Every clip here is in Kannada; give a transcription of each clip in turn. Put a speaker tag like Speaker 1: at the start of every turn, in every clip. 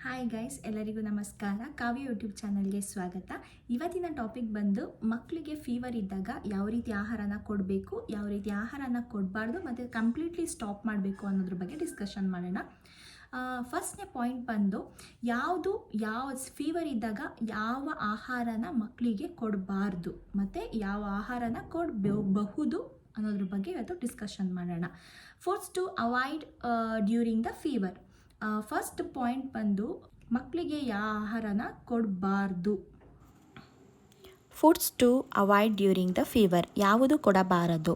Speaker 1: ಹಾಯ್ ಗೈಸ್, ಎಲ್ಲರಿಗೂ ನಮಸ್ಕಾರ. ಕಾವ್ಯ ಯೂಟ್ಯೂಬ್ ಚಾನಲ್ಗೆ ಸ್ವಾಗತ. ಇವತ್ತಿನ ಟಾಪಿಕ್ ಬಂದು ಮಕ್ಕಳಿಗೆ ಫೀವರ್ ಇದ್ದಾಗ ಯಾವ ರೀತಿ ಆಹಾರನ ಕೊಡಬೇಕು, ಯಾವ ರೀತಿ ಆಹಾರನ ಕೊಡಬಾರ್ದು ಮತ್ತು ಕಂಪ್ಲೀಟ್ಲಿ ಸ್ಟಾಪ್ ಮಾಡಬೇಕು ಅನ್ನೋದ್ರ ಬಗ್ಗೆ ಡಿಸ್ಕಷನ್ ಮಾಡೋಣ. ಫಸ್ಟ್ನೇ ಪಾಯಿಂಟ್ ಬಂದು ಯಾವ ಫೀವರ್ ಇದ್ದಾಗ ಯಾವ ಆಹಾರನ ಮಕ್ಕಳಿಗೆ ಕೊಡಬಾರ್ದು ಮತ್ತು ಯಾವ ಆಹಾರನ ಕೊಡಬಹುದು ಅನ್ನೋದ್ರ ಬಗ್ಗೆ ಇವತ್ತು ಡಿಸ್ಕಷನ್ ಮಾಡೋಣ. First to avoid during the fever. First point ಬಂದು ಮಕ್ಕಳಿಗೆ ಯಾವ ಆಹಾರನ ಕೊಡಬಾರ್ದು.
Speaker 2: Foods to avoid during the fever. ಯಾವುದು ಕೊಡಬಾರದು?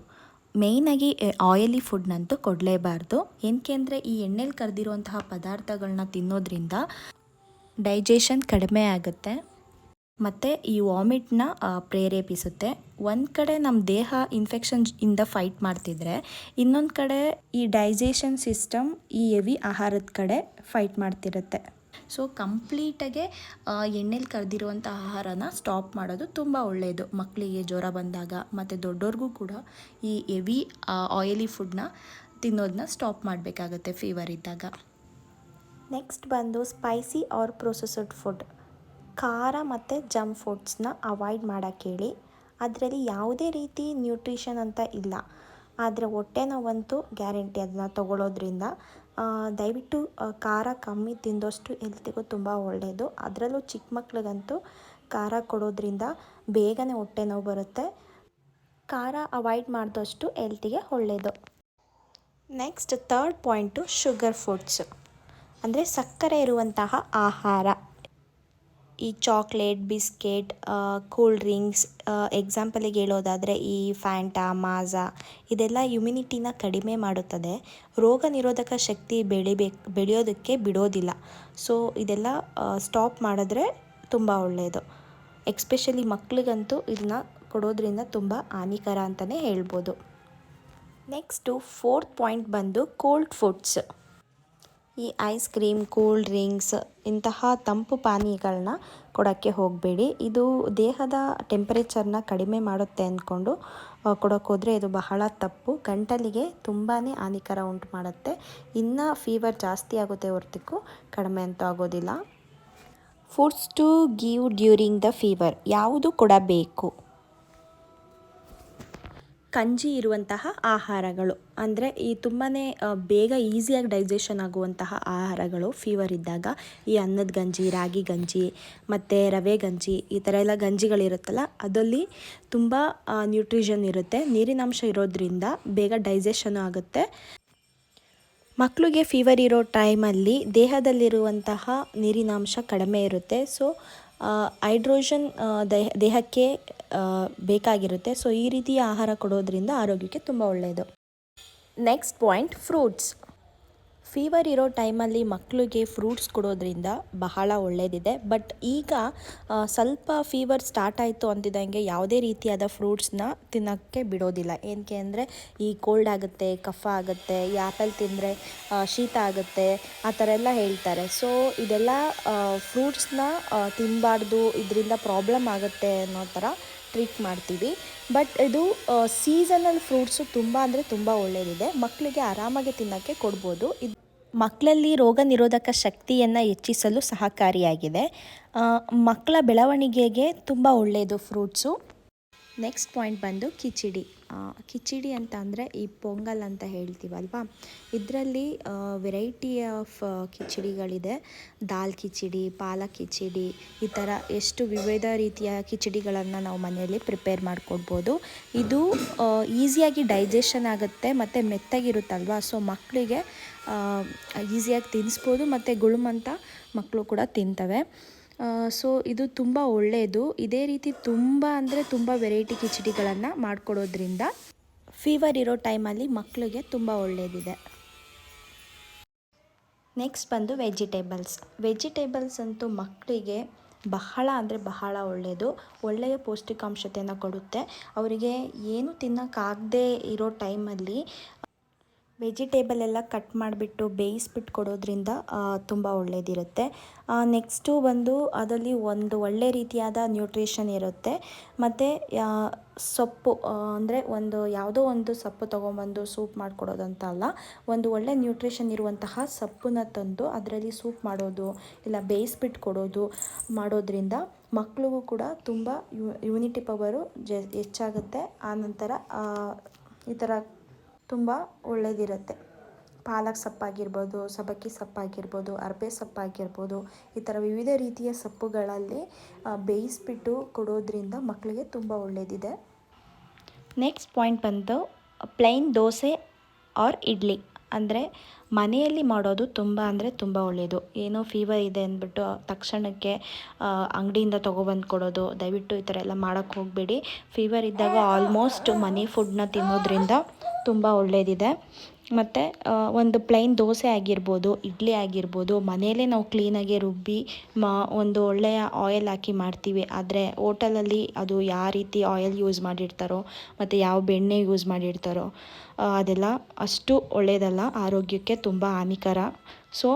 Speaker 2: ಮೇಯ್ನಾಗಿ ಆಯಿಲಿ ಫುಡ್ನಂತೂ ಕೊಡಲೇಬಾರ್ದು. ಏನಕ್ಕೆ ಅಂದರೆ ಈ ಎಣ್ಣೆಲಿ ಕರೆದಿರುವಂತಹ ಪದಾರ್ಥಗಳನ್ನ ತಿನ್ನೋದ್ರಿಂದ ಡೈಜೆಷನ್ ಕಡಿಮೆ ಆಗುತ್ತೆ ಮತ್ತು ಈ ವಾಮಿಟ್ನ ಪ್ರೇರೇಪಿಸುತ್ತೆ. ಒಂದು ಕಡೆ ನಮ್ಮ ದೇಹ ಇನ್ಫೆಕ್ಷನ್ ಇಂದ ಫೈಟ್ ಮಾಡ್ತಿದ್ರೆ, ಇನ್ನೊಂದು ಕಡೆ ಈ ಡೈಜೆಷನ್ ಸಿಸ್ಟಮ್ ಈ ಹೆವಿ ಆಹಾರದ ಕಡೆ ಫೈಟ್ ಮಾಡ್ತಿರುತ್ತೆ. ಸೊ ಕಂಪ್ಲೀಟಾಗೆ ಎಣ್ಣೆಲಿ ಕರೆದಿರುವಂಥ ಆಹಾರನ ಸ್ಟಾಪ್ ಮಾಡೋದು ತುಂಬ ಒಳ್ಳೆಯದು. ಮಕ್ಕಳಿಗೆ ಜ್ವರ ಬಂದಾಗ ಮತ್ತು ದೊಡ್ಡವ್ರಿಗೂ ಕೂಡ ಈ ಹೆವಿ ಆಯಿಲಿ ಫುಡ್ನ ತಿನ್ನೋದನ್ನ ಸ್ಟಾಪ್ ಮಾಡಬೇಕಾಗತ್ತೆ ಫೀವರ್ ಇದ್ದಾಗ. ನೆಕ್ಸ್ಟ್ ಬಂದು ಸ್ಪೈಸಿ ಆರ್ ಪ್ರೊಸೆಸ್ಡ್ ಫುಡ್. ಖಾರ ಮತ್ತು ಜಂಕ್ ಫುಡ್ಸ್ನ ಅವಾಯ್ಡ್ ಮಾಡೋಕ್ಕೆ ಹೇಳಿ. ಅದರಲ್ಲಿ ಯಾವುದೇ ರೀತಿ ನ್ಯೂಟ್ರಿಷನ್ ಅಂತ ಇಲ್ಲ, ಆದರೆ ಹೊಟ್ಟೆ ನೋವಂತೂ ಗ್ಯಾರಂಟಿ ಅದನ್ನ ತಗೊಳ್ಳೋದ್ರಿಂದ. ದಯವಿಟ್ಟು ಖಾರ ಕಮ್ಮಿ ತಿಂದಷ್ಟು ಹೆಲ್ತಿಗೂ ತುಂಬ ಒಳ್ಳೆಯದು. ಅದರಲ್ಲೂ ಚಿಕ್ಕ ಮಕ್ಳಿಗಂತೂ ಖಾರ ಕೊಡೋದ್ರಿಂದ ಬೇಗನೆ ಹೊಟ್ಟೆ ನೋವು ಬರುತ್ತೆ. ಖಾರ ಅವಾಯ್ಡ್ ಮಾಡಿದಷ್ಟು ಹೆಲ್ತಿಗೆ ಒಳ್ಳೆಯದು. Next third point sugar foods, ಅಂದರೆ ಸಕ್ಕರೆ ಇರುವಂತಹ ಆಹಾರ. ಈ ಚಾಕ್ಲೇಟ್, ಬಿಸ್ಕೆಟ್, ಕೂಲ್ ಡ್ರಿಂಕ್ಸ್, ಎಕ್ಸಾಂಪಲಿಗೆ ಹೇಳೋದಾದರೆ ಈ ಫ್ಯಾಂಟಾ, ಮಾಝಾ ಇದೆಲ್ಲ ಇಮ್ಯುನಿಟಿನ ಕಡಿಮೆ ಮಾಡುತ್ತದೆ. ರೋಗ ನಿರೋಧಕ ಶಕ್ತಿ ಬೆಳೆಯೋದಕ್ಕೆ ಬಿಡೋದಿಲ್ಲ. ಸೊ ಇದೆಲ್ಲ ಸ್ಟಾಪ್ ಮಾಡಿದ್ರೆ ತುಂಬ ಒಳ್ಳೆಯದು. ಎಕ್ಸ್ಪೆಷಲಿ ಮಕ್ಕಳಿಗಂತೂ ಇದನ್ನ ಕೊಡೋದ್ರಿಂದ ತುಂಬ ಹಾನಿಕರ ಅಂತಲೇ ಹೇಳ್ಬೋದು. ನೆಕ್ಸ್ಟು ಫೋರ್ತ್ ಪಾಯಿಂಟ್ ಬಂದು ಕೋಲ್ಡ್ ಫುಡ್ಸ್. ಈ ಐಸ್ ಕ್ರೀಮ್, ಕೂಲ್ ಡ್ರಿಂಕ್ಸ್ ಇಂತಹ ತಂಪು ಪಾನೀಯಗಳನ್ನ ಕೊಡೋಕ್ಕೆ ಹೋಗಬೇಡಿ. ಇದು ದೇಹದ ಟೆಂಪರೇಚರ್ನ ಕಡಿಮೆ ಮಾಡುತ್ತೆ ಅಂದ್ಕೊಂಡು ಕೊಡೋಕ್ಕೋದ್ರೆ ಇದು ಬಹಳ ತಪ್ಪು. ಗಂಟಲಿಗೆ ತುಂಬಾ ಹಾನಿಕರ ಉಂಟು ಮಾಡುತ್ತೆ. ಇನ್ನು ಫೀವರ್ ಜಾಸ್ತಿ ಆಗುತ್ತೆ ಹೊರತು ಕಡಿಮೆ ಅಂತೂ ಆಗೋದಿಲ್ಲ. Foods to give during the fever. ಯಾವುದು ಕೊಡಬೇಕು? ಕಂಜಿ ಇರುವಂತಹ ಆಹಾರಗಳು, ಅಂದರೆ ಈ ತುಂಬಾ ಬೇಗ ಈಸಿಯಾಗಿ ಡೈಜೆಷನ್ ಆಗುವಂತಹ ಆಹಾರಗಳು ಫೀವರ್ ಇದ್ದಾಗ. ಈ ಅನ್ನದ ಗಂಜಿ, ರಾಗಿ ಗಂಜಿ ಮತ್ತು ರವೆ ಗಂಜಿ, ಈ ಥರ ಎಲ್ಲ ಗಂಜಿಗಳಿರುತ್ತಲ್ಲ, ಅದರಲ್ಲಿ ತುಂಬ ನ್ಯೂಟ್ರಿಷನ್ ಇರುತ್ತೆ. ನೀರಿನಾಂಶ ಇರೋದ್ರಿಂದ ಬೇಗ ಡೈಜೆಷನ್ ಆಗುತ್ತೆ. ಮಕ್ಕಳಿಗೆ ಫೀವರ್ ಇರೋ ಟೈಮಲ್ಲಿ ದೇಹದಲ್ಲಿರುವಂತಹ ನೀರಿನಾಂಶ ಕಡಿಮೆ ಇರುತ್ತೆ. ಸೊ ಹೈಡ್ರೋಜನ್ ದೇಹಕ್ಕೆ ಬೇಕಾಗಿರುತ್ತೆ. ಸೊ ಈ ರೀತಿಯ ಆಹಾರ ಕೊಡೋದ್ರಿಂದ ಆರೋಗ್ಯಕ್ಕೆ ತುಂಬ ಒಳ್ಳೆಯದು. Next point fruits. ಫೀವರ್ ಇರೋ ಟೈಮಲ್ಲಿ ಮಕ್ಕಳಿಗೆ ಫ್ರೂಟ್ಸ್ ಕೊಡೋದ್ರಿಂದ ಬಹಳ ಒಳ್ಳೆಯದಿದೆ. ಬಟ್ ಈಗ ಸ್ವಲ್ಪ ಫೀವರ್ ಸ್ಟಾರ್ಟ್ ಆಯಿತು ಅಂತಿದ್ದಂಗೆ ಯಾವುದೇ ರೀತಿಯಾದ ಫ್ರೂಟ್ಸ್ನ ತಿನ್ನೋಕ್ಕೆ ಬಿಡೋದಿಲ್ಲ. ಏನಕ್ಕೆ ಅಂದರೆ ಈ ಕೋಲ್ಡ್ ಆಗುತ್ತೆ, ಕಫ ಆಗುತ್ತೆ, ಈ ಆ್ಯಪಲ್ ತಿಂದರೆ ಶೀತ ಆಗುತ್ತೆ, ಆ ಥರ ಎಲ್ಲ ಹೇಳ್ತಾರೆ. ಸೊ ಇದೆಲ್ಲ ಫ್ರೂಟ್ಸ್ನ ತಿನ್ನಬಾರ್ದು, ಇದರಿಂದ ಪ್ರಾಬ್ಲಮ್ ಆಗುತ್ತೆ ಅನ್ನೋ ಥರ ಟ್ರೀಟ್ ಮಾಡ್ತೀವಿ. ಬಟ್ ಇದು ಸೀಸನಲ್ ಫ್ರೂಟ್ಸು ತುಂಬ ಅಂದರೆ ತುಂಬ ಒಳ್ಳೆಯದಿದೆ. ಮಕ್ಕಳಿಗೆ ಆರಾಮಾಗಿ ತಿನ್ನೋಕ್ಕೆ ಕೊಡ್ಬೋದು. ಇದು ಮಕ್ಕಳಲ್ಲಿ ರೋಗ ನಿರೋಧಕ ಶಕ್ತಿಯನ್ನು ಹೆಚ್ಚಿಸಲು ಸಹಕಾರಿಯಾಗಿದೆ. ಮಕ್ಕಳ ಬೆಳವಣಿಗೆಗೆ ತುಂಬ ಒಳ್ಳೆಯದು ಫ್ರೂಟ್ಸು. ನೆಕ್ಸ್ಟ್ ಪಾಯಿಂಟ್ ಬಂದು ಕಿಚಡಿ. ಕಿಚಡಿ ಅಂತ ಅಂದರೆ ಈ ಪೊಂಗಲ್ ಅಂತ ಹೇಳ್ತೀವಲ್ವ, ಇದರಲ್ಲಿ ವೆರೈಟಿ ಆಫ್ ಕಿಚಡಿಗಳಿದೆ. ದಾಲ್ ಕಿಚಡಿ, ಪಾಲಕ್ ಕಿಚಡಿ, ಈ ಥರ ಎಷ್ಟು ವಿವಿಧ ರೀತಿಯ ಕಿಚಡಿಗಳನ್ನು ನಾವು ಮನೆಯಲ್ಲಿ ಪ್ರಿಪೇರ್ ಮಾಡ್ಕೊಡ್ಬೋದು. ಇದು ಈಸಿಯಾಗಿ ಡೈಜೆಷನ್ ಆಗುತ್ತೆ ಮತ್ತು ಮೆತ್ತಗಿರುತ್ತಲ್ವ. ಸೊ ಮಕ್ಕಳಿಗೆ ಈಸಿಯಾಗಿ ತಿನ್ನಿಸ್ಬೋದು ಮತ್ತು ಗುಳುಮಂತ ಮಕ್ಕಳು ಕೂಡ ತಿಂತವೆ. ಸೊ ಇದು ತುಂಬ ಒಳ್ಳೆಯದು. ಇದೇ ರೀತಿ ತುಂಬ ಅಂದರೆ ತುಂಬ ವೆರೈಟಿ ಕಿಚಡಿಗಳನ್ನು ಮಾಡಿಕೊಡೋದ್ರಿಂದ ಫೀವರ್ ಇರೋ ಟೈಮಲ್ಲಿ ಮಕ್ಕಳಿಗೆ ತುಂಬ ಒಳ್ಳೆಯದಿದೆ. ನೆಕ್ಸ್ಟ್ ಬಂದು ವೆಜಿಟೇಬಲ್ಸ್ ಅಂತೂ ಮಕ್ಕಳಿಗೆ ಬಹಳ ಅಂದರೆ ಬಹಳ ಒಳ್ಳೆಯದು. ಒಳ್ಳೆಯ ಪೌಷ್ಟಿಕಾಂಶತೆಯನ್ನು ಕೊಡುತ್ತೆ. ಅವರಿಗೆ ಏನು ತಿನ್ನೋಕ್ಕಾಗದೇ ಇರೋ ಟೈಮಲ್ಲಿ ವೆಜಿಟೇಬಲ್ ಎಲ್ಲ ಕಟ್ ಮಾಡಿಬಿಟ್ಟು ಬೇಯಿಸ್ಬಿಟ್ಟು ಕೊಡೋದ್ರಿಂದ ತುಂಬ ಒಳ್ಳೆಯದಿರುತ್ತೆ. ನೆಕ್ಸ್ಟು ಬಂದು ಅದರಲ್ಲಿ ಒಂದು ಒಳ್ಳೆ ರೀತಿಯಾದ ನ್ಯೂಟ್ರಿಷನ್ ಇರುತ್ತೆ. ಮತ್ತು ಸೊಪ್ಪು ಅಂದರೆ ಯಾವುದೋ ಒಂದು ಸೊಪ್ಪು ತೊಗೊಂಬಂದು ಸೂಪ್ ಮಾಡಿಕೊಡೋದಂತ ಅಲ್ಲ, ಒಂದು ಒಳ್ಳೆ ನ್ಯೂಟ್ರಿಷನ್ ಇರುವಂತಹ ಸೊಪ್ಪನ್ನ ತಂದು ಅದರಲ್ಲಿ ಸೂಪ್ ಮಾಡೋದು ಇಲ್ಲ ಬೇಯಿಸ್ಬಿಟ್ಟು ಕೊಡೋದು ಮಾಡೋದ್ರಿಂದ ಮಕ್ಳಿಗೂ ಕೂಡ ತುಂಬ ಇಮ್ಯುನಿಟಿ ಪವರು ಹೆಚ್ಚಾಗುತ್ತೆ. ಆನಂತರ ಈ ಥರ ತುಂಬ ಒಳ್ಳೆಯದಿರುತ್ತೆ. ಪಾಲಕ್ ಸೊಪ್ಪಾಗಿರ್ಬೋದು, ಸಬ್ಬಕ್ಕಿ ಸೊಪ್ಪಾಗಿರ್ಬೋದು, ಅರ್ಬೆ ಸೊಪ್ಪಾಗಿರ್ಬೋದು, ಈ ಥರ ವಿವಿಧ ರೀತಿಯ ಸೊಪ್ಪುಗಳಲ್ಲಿ ಬೇಯಿಸ್ಬಿಟ್ಟು ಕೊಡೋದ್ರಿಂದ ಮಕ್ಕಳಿಗೆ ತುಂಬ ಒಳ್ಳೆಯದಿದೆ. ನೆಕ್ಸ್ಟ್ ಪಾಯಿಂಟ್ ಬಂದು ಪ್ಲೈನ್ ದೋಸೆ ಆರ್ ಇಡ್ಲಿ, ಅಂದರೆ ಮನೆಯಲ್ಲಿ ಮಾಡೋದು ತುಂಬ ಅಂದರೆ ತುಂಬ ಒಳ್ಳೆಯದು. ಏನೋ ಫೀವರ್ ಇದೆ ಅಂದ್ಬಿಟ್ಟು ತಕ್ಷಣಕ್ಕೆ ಅಂಗಡಿಯಿಂದ ತೊಗೊಬಂದು ಕೊಡೋದು ದಯವಿಟ್ಟು ಈ ಥರ ಎಲ್ಲ ಮಾಡೋಕ್ಕೆ ಹೋಗಬೇಡಿ. ಫೀವರ್ ಇದ್ದಾಗ ಆಲ್ಮೋಸ್ಟ್ ಮನೆ ಫುಡ್ನ ತಿನ್ನೋದ್ರಿಂದ ತುಂಬ ಒಳ್ಳೆಯದಿದೆ. ಮತ್ತು ಒಂದು ಪ್ಲೈನ್ ದೋಸೆ ಆಗಿರ್ಬೋದು, ಇಡ್ಲಿ ಆಗಿರ್ಬೋದು, ಮನೆಯಲ್ಲೇ ನಾವು ಕ್ಲೀನಾಗಿ ರುಬ್ಬಿ ಒಂದು ಒಳ್ಳೆಯ ಆಯಿಲ್ ಹಾಕಿ ಮಾಡ್ತೀವಿ. ಆದರೆ ಹೋಟೆಲಲ್ಲಿ ಅದು ಯಾವ ರೀತಿ ಆಯಿಲ್ ಯೂಸ್ ಮಾಡಿರ್ತಾರೋ ಮತ್ತು ಯಾವ ಬೆಣ್ಣೆ ಯೂಸ್ ಮಾಡಿರ್ತಾರೋ ಅದೆಲ್ಲ ಅಷ್ಟು ಒಳ್ಳೆಯದಲ್ಲ, ಆರೋಗ್ಯಕ್ಕೆ ತುಂಬ ಹಾನಿಕರ. ಸೊ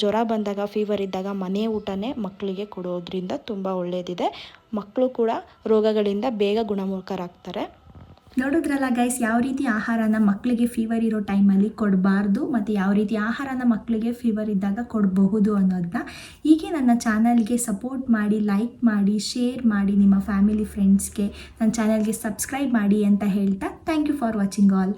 Speaker 2: ಜ್ವರ ಬಂದಾಗ, ಫೀವರ್ ಇದ್ದಾಗ ಮನೆ ಊಟನೇ ಮಕ್ಕಳಿಗೆ ಕೊಡೋದ್ರಿಂದ ತುಂಬ ಒಳ್ಳೆಯದಿದೆ. ಮಕ್ಕಳು ಕೂಡ ರೋಗಗಳಿಂದ ಬೇಗ ಗುಣಮುಖರಾಗ್ತಾರೆ.
Speaker 1: ನೋಡಿದ್ರಲ್ಲ ಗೈಸ್, ಯಾವ ರೀತಿ ಆಹಾರನ ಮಕ್ಕಳಿಗೆ ಫೀವರ್ ಇರೋ ಟೈಮಲ್ಲಿ ಕೊಡಬಾರ್ದು ಮತ್ತು ಯಾವ ರೀತಿ ಆಹಾರನ ಮಕ್ಕಳಿಗೆ ಫೀವರ್ ಇದ್ದಾಗ ಕೊಡಬಹುದು ಅನ್ನೋದನ್ನ. ಹೀಗೆ ನನ್ನ ಚಾನಲ್ಗೆ ಸಪೋರ್ಟ್ ಮಾಡಿ, ಲೈಕ್ ಮಾಡಿ, ಶೇರ್ ಮಾಡಿ, ನಿಮ್ಮ ಫ್ಯಾಮಿಲಿ ಫ್ರೆಂಡ್ಸ್ಗೆ ನನ್ನ ಚಾನಲ್ಗೆ ಸಬ್ಸ್ಕ್ರೈಬ್ ಮಾಡಿ ಅಂತ ಹೇಳ್ತಾ thank you for watching all.